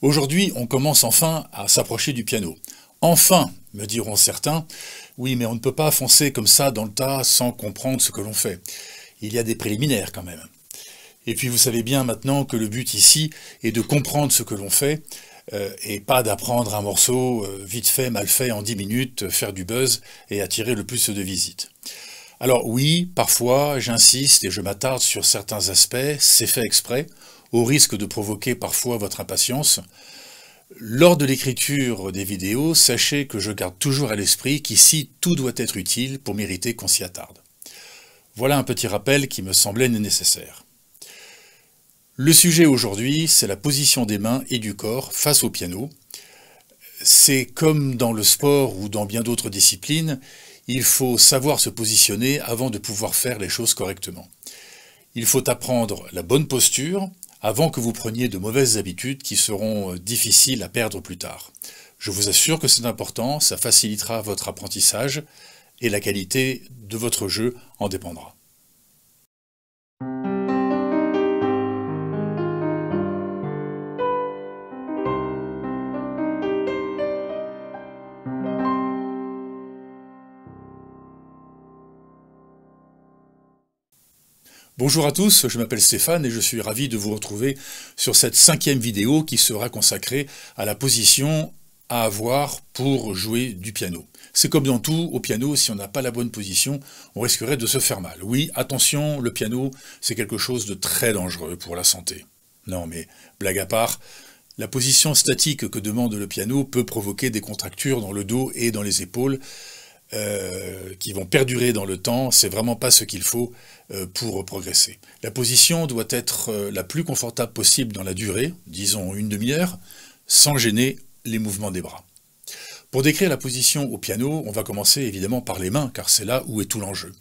Aujourd'hui, on commence enfin à s'approcher du piano. Enfin, me diront certains, oui, mais on ne peut pas foncer comme ça dans le tas sans comprendre ce que l'on fait. Il y a des préliminaires quand même. Et puis vous savez bien maintenant que le but ici est de comprendre ce que l'on fait, et pas d'apprendre un morceau vite fait, mal fait en 10 minutes, faire du buzz et attirer le plus de visites. Alors oui, parfois j'insiste et je m'attarde sur certains aspects, c'est fait exprès, au risque de provoquer parfois votre impatience. Lors de l'écriture des vidéos, sachez que je garde toujours à l'esprit qu'ici tout doit être utile pour mériter qu'on s'y attarde. Voilà un petit rappel qui me semblait nécessaire. Le sujet aujourd'hui, c'est la position des mains et du corps face au piano. C'est comme dans le sport ou dans bien d'autres disciplines, il faut savoir se positionner avant de pouvoir faire les choses correctement. Il faut apprendre la bonne posture avant que vous preniez de mauvaises habitudes qui seront difficiles à perdre plus tard. Je vous assure que c'est important, ça facilitera votre apprentissage et la qualité de votre jeu en dépendra. Bonjour à tous, je m'appelle Stéphane et je suis ravi de vous retrouver sur cette 5e vidéo qui sera consacrée à la position à avoir pour jouer du piano. C'est comme dans tout, au piano, si on n'a pas la bonne position, on risquerait de se faire mal. Oui, attention, le piano, c'est quelque chose de très dangereux pour la santé. Non mais, blague à part, la position statique que demande le piano peut provoquer des contractures dans le dos et dans les épaules, qui vont perdurer dans le temps, c'est vraiment pas ce qu'il faut pour progresser. La position doit être la plus confortable possible dans la durée, disons une demi-heure, sans gêner les mouvements des bras. Pour décrire la position au piano, on va commencer évidemment par les mains, car c'est là où est tout l'enjeu.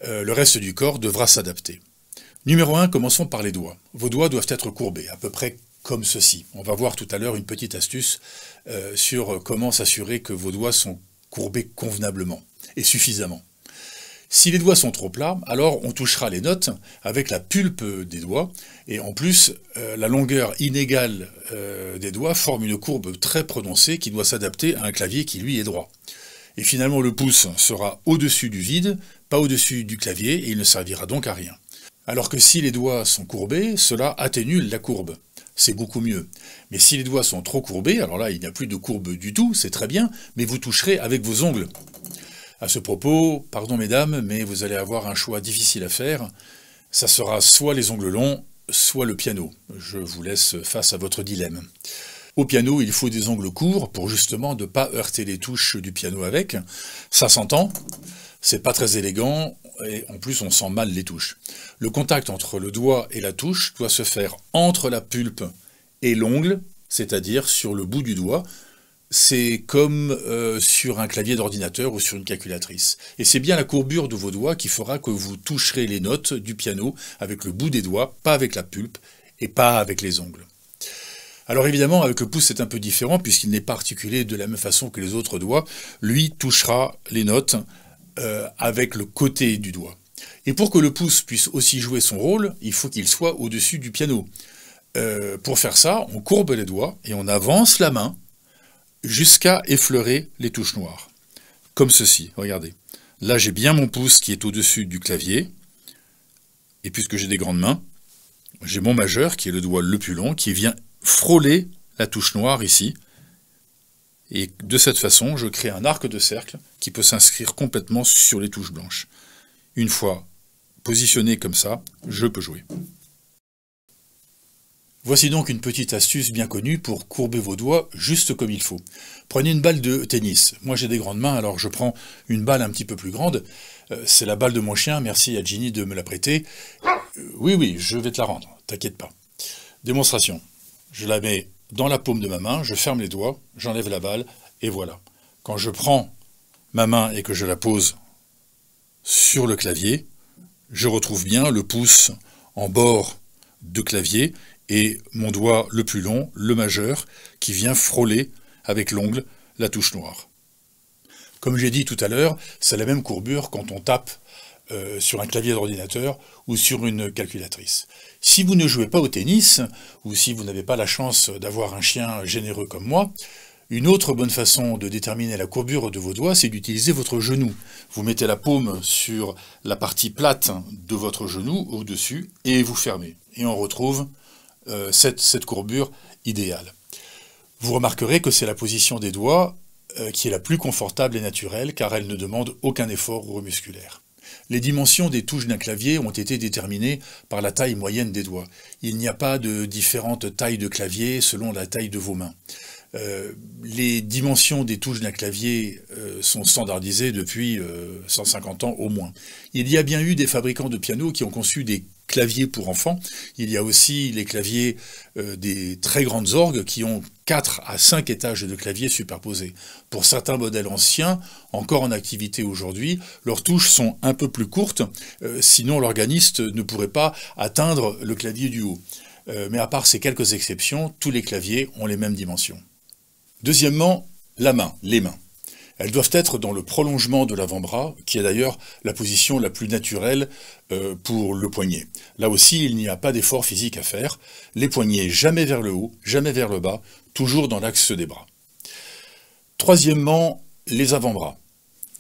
Le reste du corps devra s'adapter. Numéro 1, commençons par les doigts. Vos doigts doivent être courbés, à peu près comme ceci. On va voir tout à l'heure une petite astuce sur comment s'assurer que vos doigts sont courbés convenablement et suffisamment. Si les doigts sont trop plats, alors on touchera les notes avec la pulpe des doigts, et en plus, la longueur inégale des doigts forme une courbe très prononcée qui doit s'adapter à un clavier qui lui est droit. Et finalement le pouce sera au-dessus du vide, pas au-dessus du clavier, et il ne servira donc à rien. Alors que si les doigts sont courbés, cela atténue la courbe. C'est beaucoup mieux. Mais si les doigts sont trop courbés, alors là il n'y a plus de courbe du tout, c'est très bien, mais vous toucherez avec vos ongles. À ce propos, pardon mesdames, mais vous allez avoir un choix difficile à faire. Ça sera soit les ongles longs, soit le piano. Je vous laisse face à votre dilemme. Au piano, il faut des ongles courts pour justement ne pas heurter les touches du piano avec. Ça s'entend, c'est pas très élégant, et en plus on sent mal les touches. Le contact entre le doigt et la touche doit se faire entre la pulpe et l'ongle, c'est-à-dire sur le bout du doigt. C'est comme sur un clavier d'ordinateur ou sur une calculatrice. Et c'est bien la courbure de vos doigts qui fera que vous toucherez les notes du piano avec le bout des doigts, pas avec la pulpe et pas avec les ongles. Alors évidemment, avec le pouce c'est un peu différent puisqu'il n'est pas articulé de la même façon que les autres doigts. Lui touchera les notes avec le côté du doigt. Et pour que le pouce puisse aussi jouer son rôle, il faut qu'il soit au-dessus du piano. Pour faire ça, on courbe les doigts et on avance la main jusqu'à effleurer les touches noires. Comme ceci, regardez. Là, j'ai bien mon pouce qui est au-dessus du clavier. Et puisque j'ai des grandes mains, j'ai mon majeur, qui est le doigt le plus long, qui vient frôler la touche noire ici. Et de cette façon, je crée un arc de cercle qui peut s'inscrire complètement sur les touches blanches. Une fois positionné comme ça, je peux jouer. Voici donc une petite astuce bien connue pour courber vos doigts juste comme il faut. Prenez une balle de tennis. Moi j'ai des grandes mains, alors je prends une balle un petit peu plus grande. C'est la balle de mon chien, merci à Ginny de me la prêter. Oui, je vais te la rendre, t'inquiète pas. Démonstration. Je la mets dans la paume de ma main, je ferme les doigts, j'enlève la balle, et voilà. Quand je prends ma main et que je la pose sur le clavier, je retrouve bien le pouce en bord de clavier, et mon doigt le plus long, le majeur, qui vient frôler avec l'ongle la touche noire. Comme j'ai dit tout à l'heure, c'est la même courbure quand on tape sur un clavier d'ordinateur ou sur une calculatrice. Si vous ne jouez pas au tennis, ou si vous n'avez pas la chance d'avoir un chien généreux comme moi, une autre bonne façon de déterminer la courbure de vos doigts, c'est d'utiliser votre genou. Vous mettez la paume sur la partie plate de votre genou, au-dessus, et vous fermez. Et on retrouve cette courbure idéale. Vous remarquerez que c'est la position des doigts qui est la plus confortable et naturelle, car elle ne demande aucun effort musculaire. Les dimensions des touches d'un clavier ont été déterminées par la taille moyenne des doigts. Il n'y a pas de différentes tailles de clavier selon la taille de vos mains. Les dimensions des touches d'un clavier sont standardisées depuis 150 ans au moins. Il y a bien eu des fabricants de pianos qui ont conçu des claviers pour enfants. Il y a aussi les claviers des très grandes orgues qui ont 4 à 5 étages de claviers superposés. Pour certains modèles anciens, encore en activité aujourd'hui, leurs touches sont un peu plus courtes, sinon l'organiste ne pourrait pas atteindre le clavier du haut. Mais à part ces quelques exceptions, tous les claviers ont les mêmes dimensions. Deuxièmement, la main, les mains. Elles doivent être dans le prolongement de l'avant-bras, qui est d'ailleurs la position la plus naturelle pour le poignet. Là aussi, il n'y a pas d'effort physique à faire. Les poignets jamais vers le haut, jamais vers le bas, toujours dans l'axe des bras. Troisièmement, les avant-bras,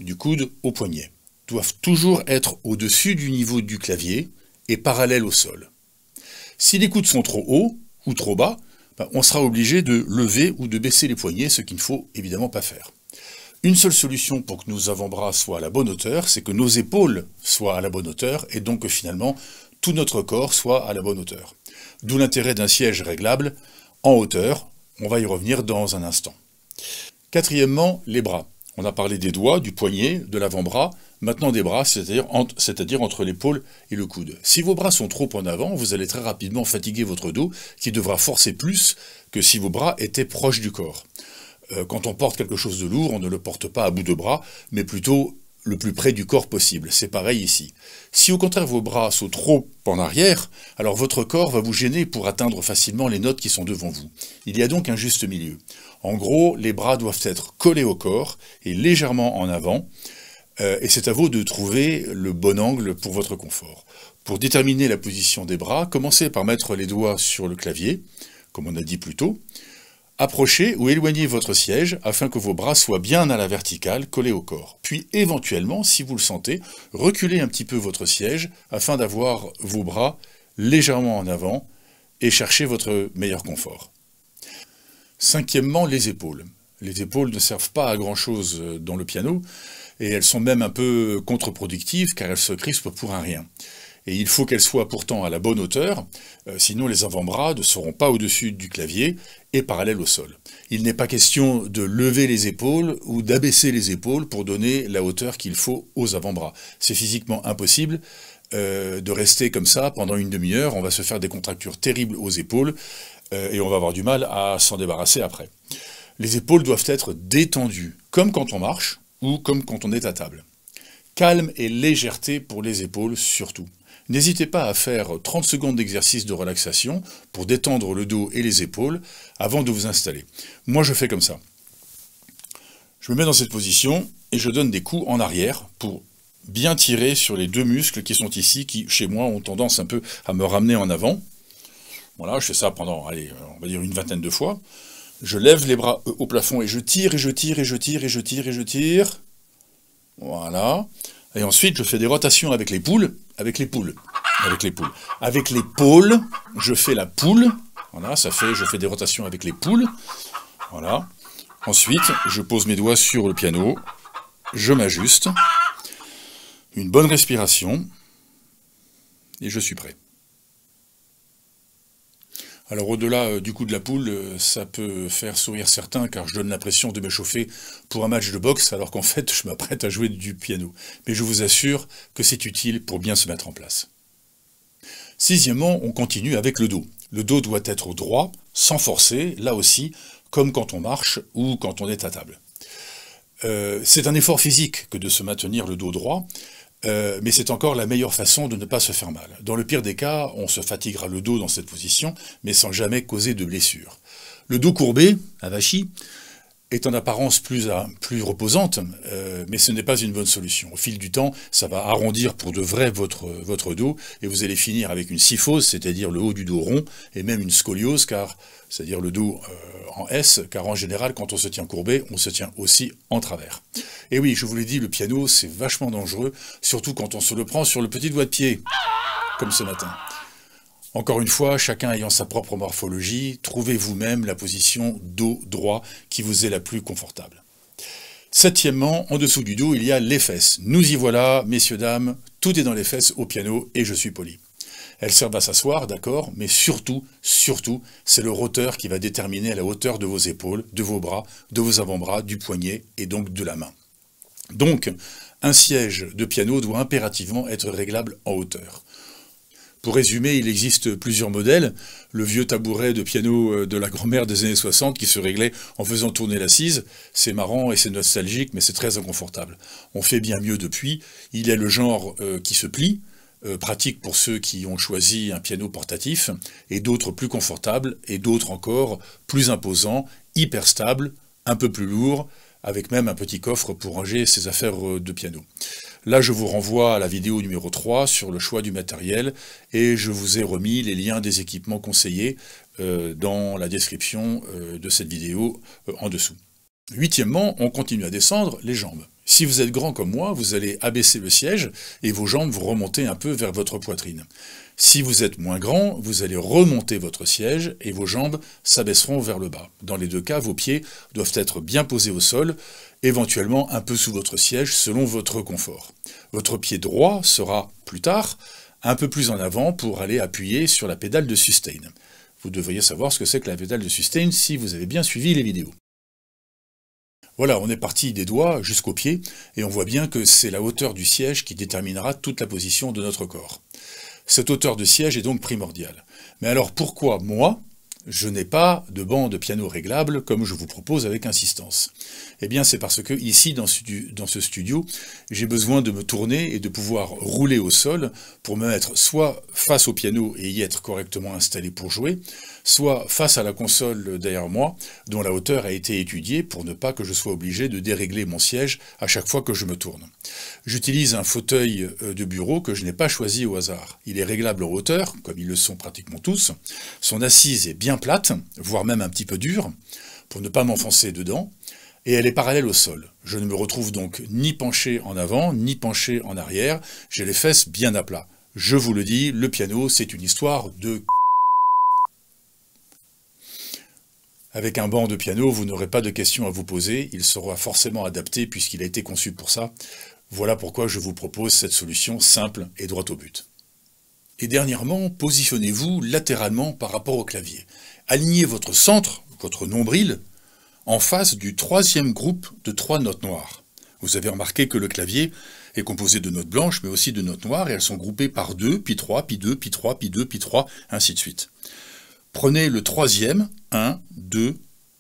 du coude au poignet, doivent toujours être au-dessus du niveau du clavier et parallèles au sol. Si les coudes sont trop hauts ou trop bas, on sera obligé de lever ou de baisser les poignets, ce qu'il ne faut évidemment pas faire. Une seule solution pour que nos avant-bras soient à la bonne hauteur, c'est que nos épaules soient à la bonne hauteur et donc que finalement tout notre corps soit à la bonne hauteur. D'où l'intérêt d'un siège réglable en hauteur, on va y revenir dans un instant. Quatrièmement, les bras. On a parlé des doigts, du poignet, de l'avant-bras, maintenant des bras, c'est-à-dire entre l'épaule et le coude. Si vos bras sont trop en avant, vous allez très rapidement fatiguer votre dos, qui devra forcer plus que si vos bras étaient proches du corps. Quand on porte quelque chose de lourd, on ne le porte pas à bout de bras, mais plutôt le plus près du corps possible. C'est pareil ici. Si au contraire vos bras sont trop en arrière, alors votre corps va vous gêner pour atteindre facilement les notes qui sont devant vous. Il y a donc un juste milieu. En gros, les bras doivent être collés au corps et légèrement en avant, et c'est à vous de trouver le bon angle pour votre confort. Pour déterminer la position des bras, commencez par mettre les doigts sur le clavier, comme on a dit plus tôt. Approchez ou éloignez votre siège afin que vos bras soient bien à la verticale, collés au corps. Puis éventuellement, si vous le sentez, reculez un petit peu votre siège afin d'avoir vos bras légèrement en avant et cherchez votre meilleur confort. Cinquièmement, les épaules. Les épaules ne servent pas à grand chose dans le piano et elles sont même un peu contre-productives car elles se crispent pour un rien. Et il faut qu'elles soient pourtant à la bonne hauteur, sinon les avant-bras ne seront pas au-dessus du clavier et parallèles au sol. Il n'est pas question de lever les épaules ou d'abaisser les épaules pour donner la hauteur qu'il faut aux avant-bras. C'est physiquement impossible de rester comme ça pendant une demi-heure, on va se faire des contractures terribles aux épaules et on va avoir du mal à s'en débarrasser après. Les épaules doivent être détendues, comme quand on marche ou comme quand on est à table. Calme et légèreté pour les épaules surtout. N'hésitez pas à faire 30 secondes d'exercice de relaxation pour détendre le dos et les épaules avant de vous installer. Moi, je fais comme ça. Je me mets dans cette position et je donne des coups en arrière pour bien tirer sur les deux muscles qui sont ici, qui, chez moi, ont tendance un peu à me ramener en avant. Voilà, je fais ça pendant, allez, on va dire une vingtaine de fois. Je lève les bras au plafond et je tire, et je tire, et je tire, et je tire, et je tire. Voilà. Et ensuite, je fais des rotations avec les poules, avec l'épaule, je fais la poule, voilà, je fais des rotations avec les poules, voilà. Ensuite, je pose mes doigts sur le piano, je m'ajuste, une bonne respiration, et je suis prêt. Alors au-delà du coup de la poule, ça peut faire sourire certains car je donne l'impression de m'échauffer pour un match de boxe alors qu'en fait je m'apprête à jouer du piano. Mais je vous assure que c'est utile pour bien se mettre en place. Sixièmement, on continue avec le dos. Le dos doit être droit, sans forcer, là aussi, comme quand on marche ou quand on est à table. C'est un effort physique que de se maintenir le dos droit, mais c'est encore la meilleure façon de ne pas se faire mal. Dans le pire des cas, on se fatiguera le dos dans cette position, mais sans jamais causer de blessure. Le dos courbé, avachi, est en apparence plus reposante, mais ce n'est pas une bonne solution. Au fil du temps, ça va arrondir pour de vrai votre dos, et vous allez finir avec une kyphose, c'est-à-dire le haut du dos rond, et même une scoliose, c'est-à-dire le dos en S, car en général, quand on se tient courbé, on se tient aussi en travers. Et oui, je vous l'ai dit, le piano, c'est vachement dangereux, surtout quand on se le prend sur le petit doigt de pied, comme ce matin. Encore une fois, chacun ayant sa propre morphologie, trouvez vous-même la position dos droit qui vous est la plus confortable. Septièmement, en dessous du dos, il y a les fesses. Nous y voilà, messieurs, dames, tout est dans les fesses au piano et je suis poli. Elles servent à s'asseoir, d'accord, mais surtout, c'est le roteur qui va déterminer la hauteur de vos épaules, de vos bras, de vos avant-bras, du poignet et donc de la main. Donc, un siège de piano doit impérativement être réglable en hauteur. Pour résumer, il existe plusieurs modèles. Le vieux tabouret de piano de la grand-mère des années 60 qui se réglait en faisant tourner l'assise. C'est marrant et c'est nostalgique, mais c'est très inconfortable. On fait bien mieux depuis. Il y a le genre qui se plie, pratique pour ceux qui ont choisi un piano portatif, et d'autres plus confortables, et d'autres encore plus imposants, hyper stables, un peu plus lourds, avec même un petit coffre pour ranger ses affaires de piano. Là, je vous renvoie à la vidéo numéro 3 sur le choix du matériel et je vous ai remis les liens des équipements conseillés dans la description de cette vidéo en dessous. Huitièmement, on continue à descendre les jambes. Si vous êtes grand comme moi, vous allez abaisser le siège et vos jambes vont remonter un peu vers votre poitrine. Si vous êtes moins grand, vous allez remonter votre siège et vos jambes s'abaisseront vers le bas. Dans les deux cas, vos pieds doivent être bien posés au sol, éventuellement un peu sous votre siège selon votre confort. Votre pied droit sera, plus tard, un peu plus en avant pour aller appuyer sur la pédale de sustain. Vous devriez savoir ce que c'est que la pédale de sustain si vous avez bien suivi les vidéos. Voilà, on est parti des doigts jusqu'aux pieds, et on voit bien que c'est la hauteur du siège qui déterminera toute la position de notre corps. Cette hauteur de siège est donc primordiale. Mais alors pourquoi, moi, je n'ai pas de banc de piano réglable comme je vous propose avec insistance? Eh bien c'est parce que ici, dans ce studio, j'ai besoin de me tourner et de pouvoir rouler au sol pour me mettre soit face au piano et y être correctement installé pour jouer, soit face à la console derrière moi, dont la hauteur a été étudiée pour ne pas que je sois obligé de dérégler mon siège à chaque fois que je me tourne. J'utilise un fauteuil de bureau que je n'ai pas choisi au hasard. Il est réglable en hauteur, comme ils le sont pratiquement tous. Son assise est bien plate, voire même un petit peu dure, pour ne pas m'enfoncer dedans, et elle est parallèle au sol. Je ne me retrouve donc ni penché en avant, ni penché en arrière, j'ai les fesses bien à plat. Je vous le dis, le piano, c'est une histoire de... Avec un banc de piano, vous n'aurez pas de questions à vous poser, il sera forcément adapté puisqu'il a été conçu pour ça. Voilà pourquoi je vous propose cette solution simple et droite au but. Et dernièrement, positionnez-vous latéralement par rapport au clavier. Alignez votre centre, votre nombril, en face du troisième groupe de 3 notes noires. Vous avez remarqué que le clavier est composé de notes blanches, mais aussi de notes noires, et elles sont groupées par 2, puis 3, puis 2, puis 3, puis 2, puis 3, ainsi de suite. Prenez le troisième, 1, 2,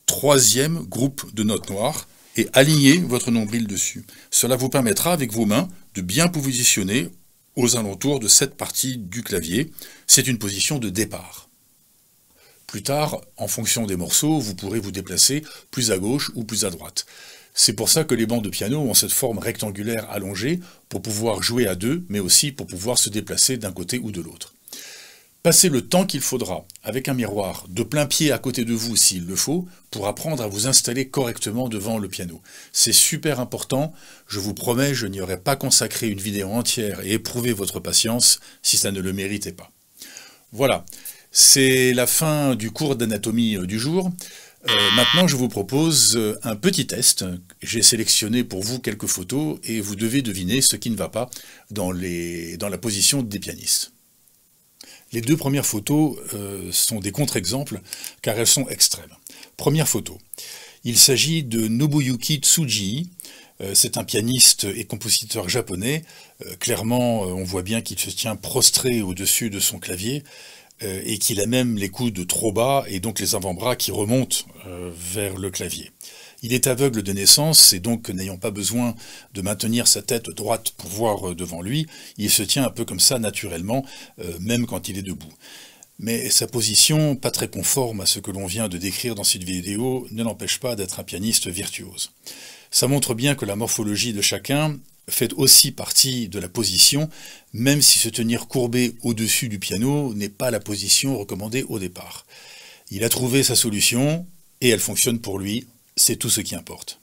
troisième groupe de notes noires, et alignez votre nombril dessus. Cela vous permettra, avec vos mains, de bien vous positionner aux alentours de cette partie du clavier. C'est une position de départ. Plus tard, en fonction des morceaux, vous pourrez vous déplacer plus à gauche ou plus à droite. C'est pour ça que les bancs de piano ont cette forme rectangulaire allongée, pour pouvoir jouer à deux, mais aussi pour pouvoir se déplacer d'un côté ou de l'autre. Passez le temps qu'il faudra, avec un miroir, de plein pied à côté de vous s'il le faut, pour apprendre à vous installer correctement devant le piano. C'est super important, je vous promets, je n'y aurais pas consacré une vidéo entière et éprouvé votre patience si ça ne le méritait pas. Voilà. C'est la fin du cours d'anatomie du jour. Maintenant, je vous propose un petit test. J'ai sélectionné pour vous quelques photos et vous devez deviner ce qui ne va pas dans la position des pianistes. Les deux premières photos sont des contre-exemples car elles sont extrêmes. Première photo. Il s'agit de Nobuyuki Tsuji. C'est un pianiste et compositeur japonais. Clairement, on voit bien qu'il se tient prostré au-dessus de son clavier. Et qu'il a même les coudes trop bas et donc les avant-bras qui remontent vers le clavier. Il est aveugle de naissance et donc n'ayant pas besoin de maintenir sa tête droite pour voir devant lui, il se tient un peu comme ça naturellement, même quand il est debout. Mais sa position, pas très conforme à ce que l'on vient de décrire dans cette vidéo, ne l'empêche pas d'être un pianiste virtuose. Ça montre bien que la morphologie de chacun fait aussi partie de la position, même si se tenir courbé au-dessus du piano n'est pas la position recommandée au départ. Il a trouvé sa solution, et elle fonctionne pour lui, c'est tout ce qui importe.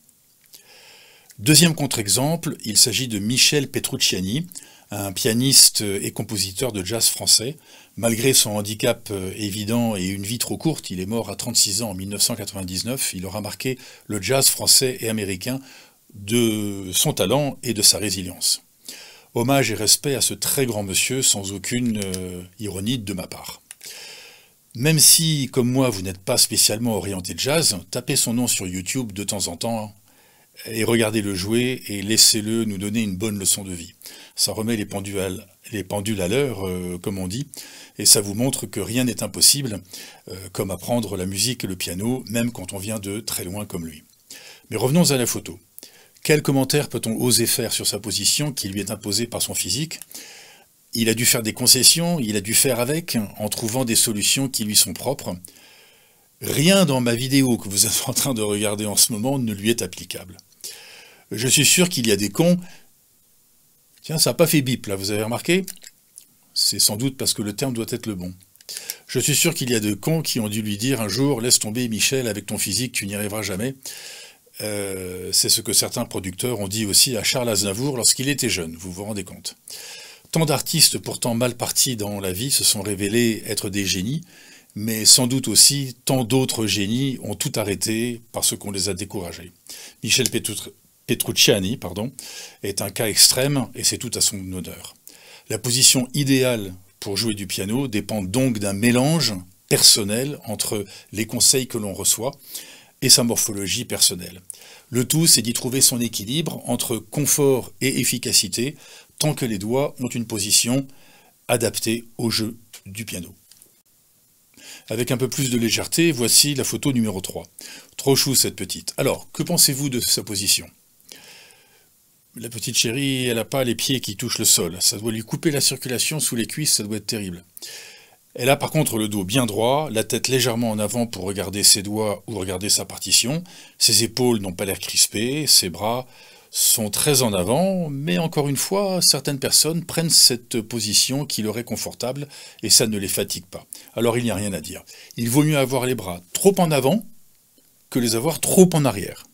Deuxième contre-exemple, il s'agit de Michel Petrucciani, un pianiste et compositeur de jazz français. Malgré son handicap évident et une vie trop courte, il est mort à 36 ans en 1999, il aura marqué le jazz français et américain de son talent et de sa résilience. Hommage et respect à ce très grand monsieur, sans aucune ironie de ma part. Même si, comme moi, vous n'êtes pas spécialement orienté jazz, tapez son nom sur YouTube de temps en temps et regardez-le jouer et laissez-le nous donner une bonne leçon de vie. Ça remet les pendules à l'heure, comme on dit, et ça vous montre que rien n'est impossible, comme apprendre la musique et le piano, même quand on vient de très loin comme lui. Mais revenons à la photo. Quel commentaire peut-on oser faire sur sa position qui lui est imposée par son physique? Il a dû faire des concessions, il a dû faire avec, en trouvant des solutions qui lui sont propres. Rien dans ma vidéo que vous êtes en train de regarder en ce moment ne lui est applicable. Je suis sûr qu'il y a des cons... Tiens, ça n'a pas fait bip là, vous avez remarqué? C'est sans doute parce que le terme doit être le bon. Je suis sûr qu'il y a des cons qui ont dû lui dire un jour « Laisse tomber Michel, avec ton physique, tu n'y arriveras jamais ». C'est ce que certains producteurs ont dit aussi à Charles Aznavour lorsqu'il était jeune, vous vous rendez compte. Tant d'artistes pourtant mal partis dans la vie se sont révélés être des génies, mais sans doute aussi tant d'autres génies ont tout arrêté parce qu'on les a découragés. Michel Petrucciani, est un cas extrême et c'est tout à son honneur. La position idéale pour jouer du piano dépend donc d'un mélange personnel entre les conseils que l'on reçoit et sa morphologie personnelle. Le tout, c'est d'y trouver son équilibre entre confort et efficacité, tant que les doigts ont une position adaptée au jeu du piano. Avec un peu plus de légèreté, voici la photo numéro 3. Trop chou cette petite. Alors, que pensez-vous de sa position? La petite chérie, elle n'a pas les pieds qui touchent le sol. Ça doit lui couper la circulation sous les cuisses, ça doit être terrible. Elle a par contre le dos bien droit, la tête légèrement en avant pour regarder ses doigts ou regarder sa partition. Ses épaules n'ont pas l'air crispées, ses bras sont très en avant, mais encore une fois, certaines personnes prennent cette position qui leur est confortable et ça ne les fatigue pas. Alors il n'y a rien à dire. Il vaut mieux avoir les bras trop en avant que les avoir trop en arrière.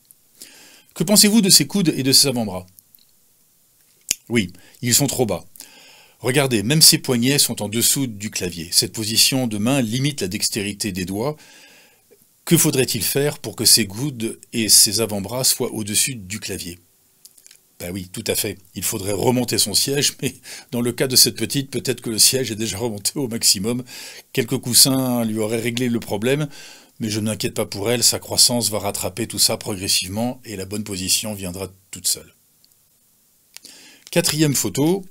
Que pensez-vous de ses coudes et de ses avant-bras? Oui, ils sont trop bas. Regardez, même ses poignets sont en dessous du clavier. Cette position de main limite la dextérité des doigts. Que faudrait-il faire pour que ses coudes et ses avant-bras soient au-dessus du clavier? Ben oui, tout à fait. Il faudrait remonter son siège, mais dans le cas de cette petite, peut-être que le siège est déjà remonté au maximum. Quelques coussins lui auraient réglé le problème, mais je ne m'inquiète pas pour elle, sa croissance va rattraper tout ça progressivement et la bonne position viendra toute seule. Quatrième photo.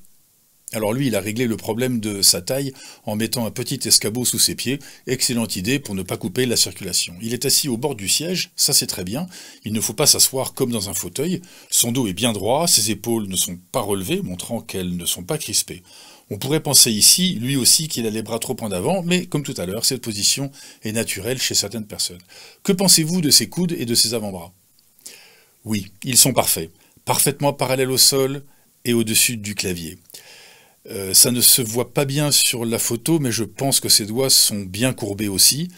Alors lui, il a réglé le problème de sa taille en mettant un petit escabeau sous ses pieds. Excellente idée pour ne pas couper la circulation. Il est assis au bord du siège, ça c'est très bien. Il ne faut pas s'asseoir comme dans un fauteuil. Son dos est bien droit, ses épaules ne sont pas relevées, montrant qu'elles ne sont pas crispées. On pourrait penser ici, lui aussi, qu'il a les bras trop en avant, mais comme tout à l'heure, cette position est naturelle chez certaines personnes. Que pensez-vous de ses coudes et de ses avant-bras? Oui, ils sont parfaits. Parfaitement parallèles au sol et au-dessus du clavier. Ça ne se voit pas bien sur la photo, mais je pense que ses doigts sont bien courbés aussi.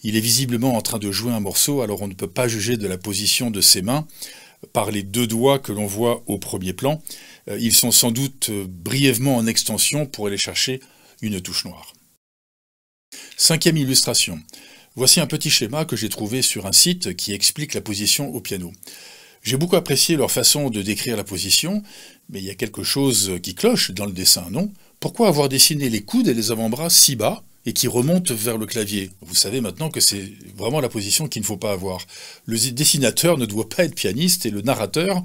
Il est visiblement en train de jouer un morceau, alors on ne peut pas juger de la position de ses mains par les deux doigts que l'on voit au premier plan. Ils sont sans doute brièvement en extension pour aller chercher une touche noire. Cinquième illustration. Voici un petit schéma que j'ai trouvé sur un site qui explique la position au piano. J'ai beaucoup apprécié leur façon de décrire la position, mais il y a quelque chose qui cloche dans le dessin, non? Pourquoi avoir dessiné les coudes et les avant-bras si bas et qui remontent vers le clavier? Vous savez maintenant que c'est vraiment la position qu'il ne faut pas avoir. Le dessinateur ne doit pas être pianiste et le narrateur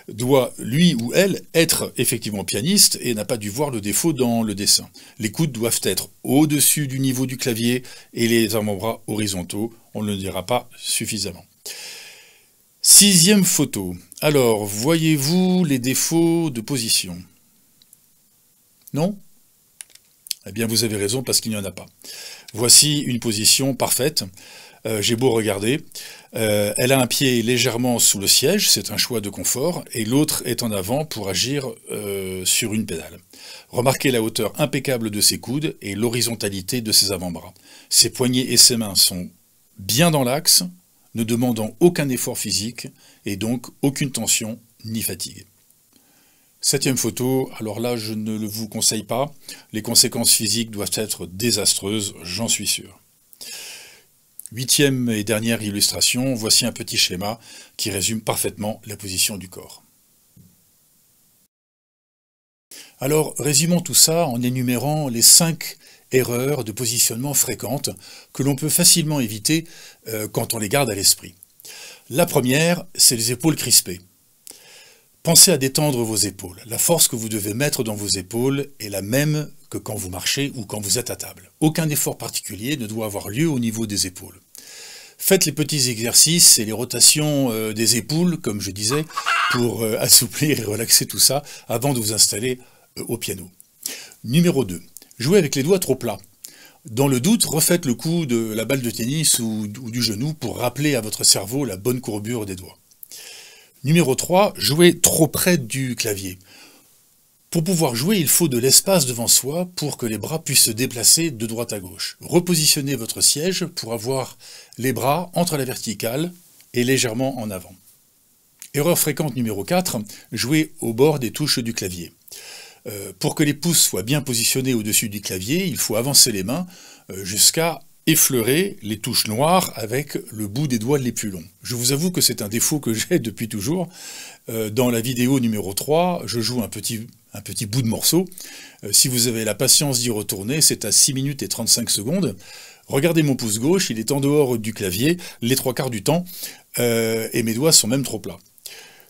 doit, lui ou elle, être effectivement pianiste et n'a pas dû voir le défaut dans le dessin. Les coudes doivent être au-dessus du niveau du clavier et les avant-bras horizontaux, on ne le dira pas suffisamment. Sixième photo. Alors, voyez-vous les défauts de position? Non? Eh bien, vous avez raison parce qu'il n'y en a pas. Voici une position parfaite. J'ai beau regarder. Elle a un pied légèrement sous le siège, c'est un choix de confort, et l'autre est en avant pour agir sur une pédale. Remarquez la hauteur impeccable de ses coudes et l'horizontalité de ses avant-bras. Ses poignets et ses mains sont bien dans l'axe, ne demandant aucun effort physique et donc aucune tension ni fatigue. 7e photo, alors là je ne le vous conseille pas, les conséquences physiques doivent être désastreuses, j'en suis sûr. 8e et dernière illustration, voici un petit schéma qui résume parfaitement la position du corps. Alors, résumons tout ça en énumérant les 5 erreurs de positionnement fréquentes que l'on peut facilement éviter quand on les garde à l'esprit. La première, c'est les épaules crispées. Pensez à détendre vos épaules. La force que vous devez mettre dans vos épaules est la même que quand vous marchez ou quand vous êtes à table. Aucun effort particulier ne doit avoir lieu au niveau des épaules. Faites les petits exercices et les rotations des épaules, comme je disais, pour assouplir et relaxer tout ça avant de vous installer au piano. Numéro 2. Jouez avec les doigts trop plats. Dans le doute, refaites le coup de la balle de tennis ou du genou pour rappeler à votre cerveau la bonne courbure des doigts. Numéro 3. Jouez trop près du clavier. Pour pouvoir jouer, il faut de l'espace devant soi pour que les bras puissent se déplacer de droite à gauche. Repositionnez votre siège pour avoir les bras entre la verticale et légèrement en avant. Erreur fréquente numéro 4, jouez au bord des touches du clavier. Pour que les pouces soient bien positionnés au-dessus du clavier, il faut avancer les mains jusqu'à effleurer les touches noires avec le bout des doigts les plus longs. Je vous avoue que c'est un défaut que j'ai depuis toujours. Dans la vidéo numéro 3, je joue un petit bout de morceau. Si vous avez la patience d'y retourner, c'est à 6 minutes et 35 secondes. Regardez mon pouce gauche, il est en dehors du clavier les 3/4 du temps, et mes doigts sont même trop plats.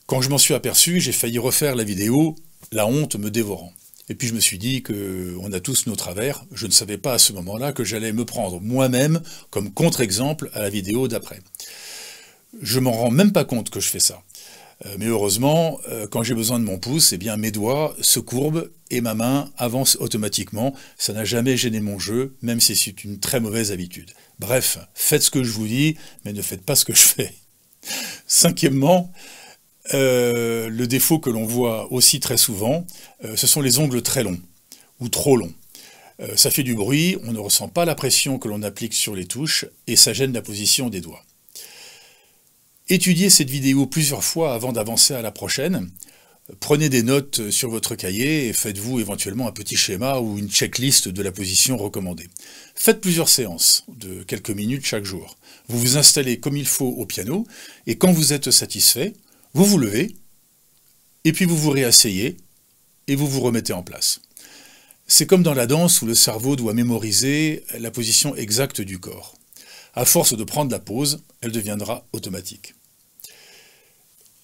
Quand je m'en suis aperçu, j'ai failli refaire la vidéo, la honte me dévorant. Et puis je me suis dit qu'on a tous nos travers. Je ne savais pas à ce moment-là que j'allais me prendre moi-même comme contre-exemple à la vidéo d'après. Je m'en rends même pas compte que je fais ça. Mais heureusement, quand j'ai besoin de mon pouce, eh bien mes doigts se courbent et ma main avance automatiquement. Ça n'a jamais gêné mon jeu, même si c'est une très mauvaise habitude. Bref, faites ce que je vous dis, mais ne faites pas ce que je fais. 5e, le défaut que l'on voit aussi très souvent, ce sont les ongles très longs, ou trop longs. Ça fait du bruit, on ne ressent pas la pression que l'on applique sur les touches, et ça gêne la position des doigts. Étudiez cette vidéo plusieurs fois avant d'avancer à la prochaine. Prenez des notes sur votre cahier et faites-vous éventuellement un petit schéma ou une checklist de la position recommandée. Faites plusieurs séances de quelques minutes chaque jour. Vous vous installez comme il faut au piano, et quand vous êtes satisfait, vous vous levez, et puis vous vous réasseyez, et vous vous remettez en place. C'est comme dans la danse où le cerveau doit mémoriser la position exacte du corps. À force de prendre la pause, elle deviendra automatique.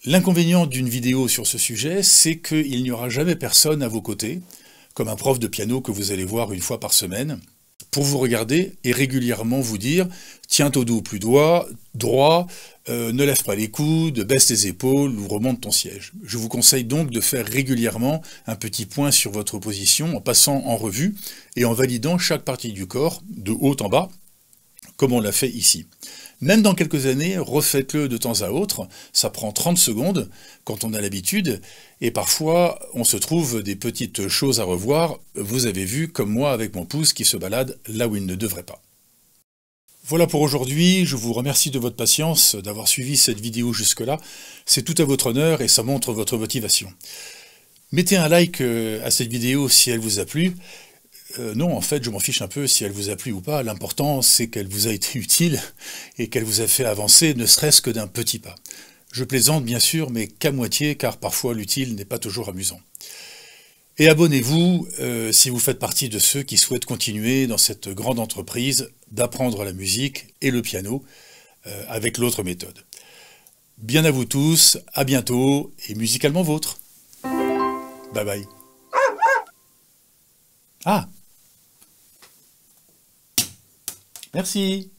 L'inconvénient d'une vidéo sur ce sujet, c'est qu'il n'y aura jamais personne à vos côtés, comme un prof de piano que vous allez voir une fois par semaine, pour vous regarder et régulièrement vous dire « tiens ton dos plus droit, ne lève pas les coudes, baisse tes épaules ou remonte ton siège ». Je vous conseille donc de faire régulièrement un petit point sur votre position en passant en revue et en validant chaque partie du corps, de haut en bas, comme on l'a fait ici. Même dans quelques années, refaites-le de temps à autre, ça prend 30 secondes quand on a l'habitude, et parfois on se trouve des petites choses à revoir, vous avez vu comme moi avec mon pouce qui se balade là où il ne devrait pas. Voilà pour aujourd'hui, je vous remercie de votre patience, d'avoir suivi cette vidéo jusque-là, c'est tout à votre honneur et ça montre votre motivation. Mettez un like à cette vidéo si elle vous a plu. Non, en fait, je m'en fiche un peu si elle vous a plu ou pas. L'important, c'est qu'elle vous a été utile et qu'elle vous a fait avancer, ne serait-ce que d'un petit pas. Je plaisante, bien sûr, mais qu'à moitié, car parfois l'utile n'est pas toujours amusant. Et abonnez-vous si vous faites partie de ceux qui souhaitent continuer dans cette grande entreprise d'apprendre la musique et le piano avec l'autre méthode. Bien à vous tous, à bientôt, et musicalement vôtre. Bye bye. Ah! Merci.